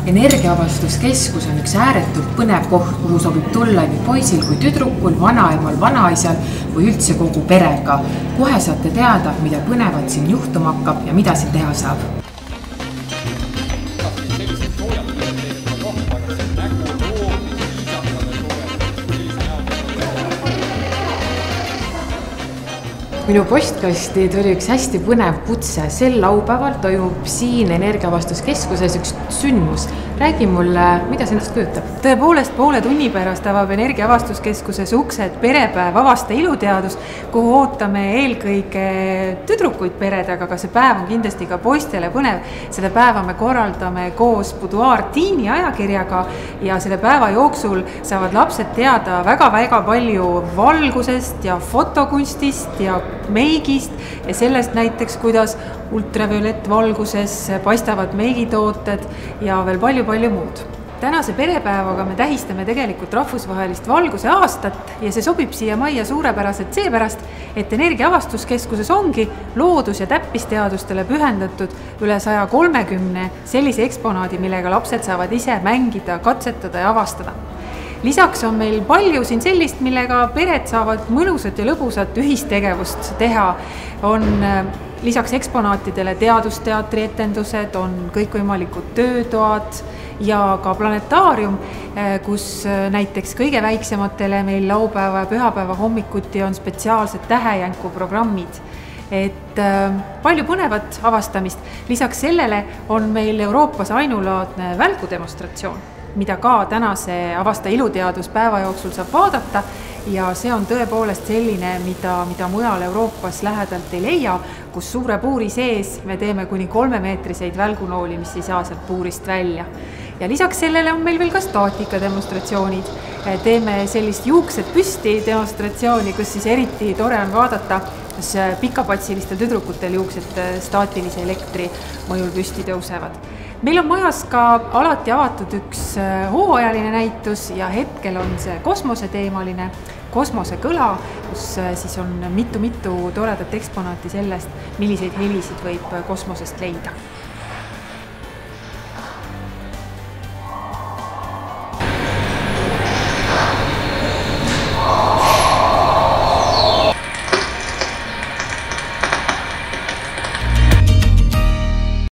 Energiavastuskeskus on üks ääretult põnev koht, kuhu sobib tulla nii poisil kui tüdrukul, vanaemal, vanaisal või üldse kogu perega. Kohe saate teada, mida põnevat siin juhtuma hakkab ja mida siin teha saab. Minu postkasti tuli üks hästi põnev kutse. Sel laupäeval toimub siin Energiavastuskeskuses üks sündmus. Räägi mulle, mida see endast kujutab? Tõepoolest poole tunni pärast avab Energiavastuskeskuses uksed perepäev Avasta iluteadus, kuhu ootame eelkõige tüdrukuid peredega, aga see päev on kindlasti ka poistele põnev. Seda päeva me korraldame koos Buduaar Tiini ajakirjaga ja selle päeva jooksul saavad lapsed teada väga palju valgusest ja fotokunstist ja meigist ja sellest näiteks, kuidas ultraviolettvalguses paistavad meigitooted ja veel palju muud. Tänase perepäevaga me tähistame tegelikult rahvusvahelist valguse aastat ja see sobib siia majja suurepäraselt seepärast, et Energiavastuskeskuses ongi loodus- ja täppisteadustele pühendatud üle 130 sellise eksponaadi, millega lapsed saavad ise mängida, katsetada ja avastada. Lisaks on meil palju siin sellist, millega pered saavad mõnusat ja lõbusat ühistegevust teha. On lisaks eksponaatidele teadusteatri etendused, on kõikvõimalikud töötoad ja ka planetaarium, kus näiteks kõige väiksematele meil laupäeva ja pühapäeva hommikuti on spetsiaalsed tähejänkuprogrammid. Et palju põnevat avastamist. Lisaks sellele on meil Euroopas ainulaadne välgudemonstratsioon, mida ka tänase Avasta iluteaduspäeva jooksul saab vaadata ja see on tõepoolest selline, mida mujal Euroopas lähedalt ei leia, kus suure puuri sees me teeme kuni 3-meetriseid välgunooli, mis ei saa sealt puurist välja. Ja lisaks sellele on meil veel ka staatika demonstratsioonid. Teeme sellist juuksed püsti demonstratsiooni, kus siis eriti tore on vaadata, kus pikapatsilistel tüdrukutel juuksed staatilise elektri mõjul püsti tõusevad. Meil on majas ka alati avatud üks hooajaline näitus ja hetkel on see kosmoseteemaline kosmosekõla, kus siis on mitu toredat eksponaati sellest, milliseid helisid võib kosmosest leida.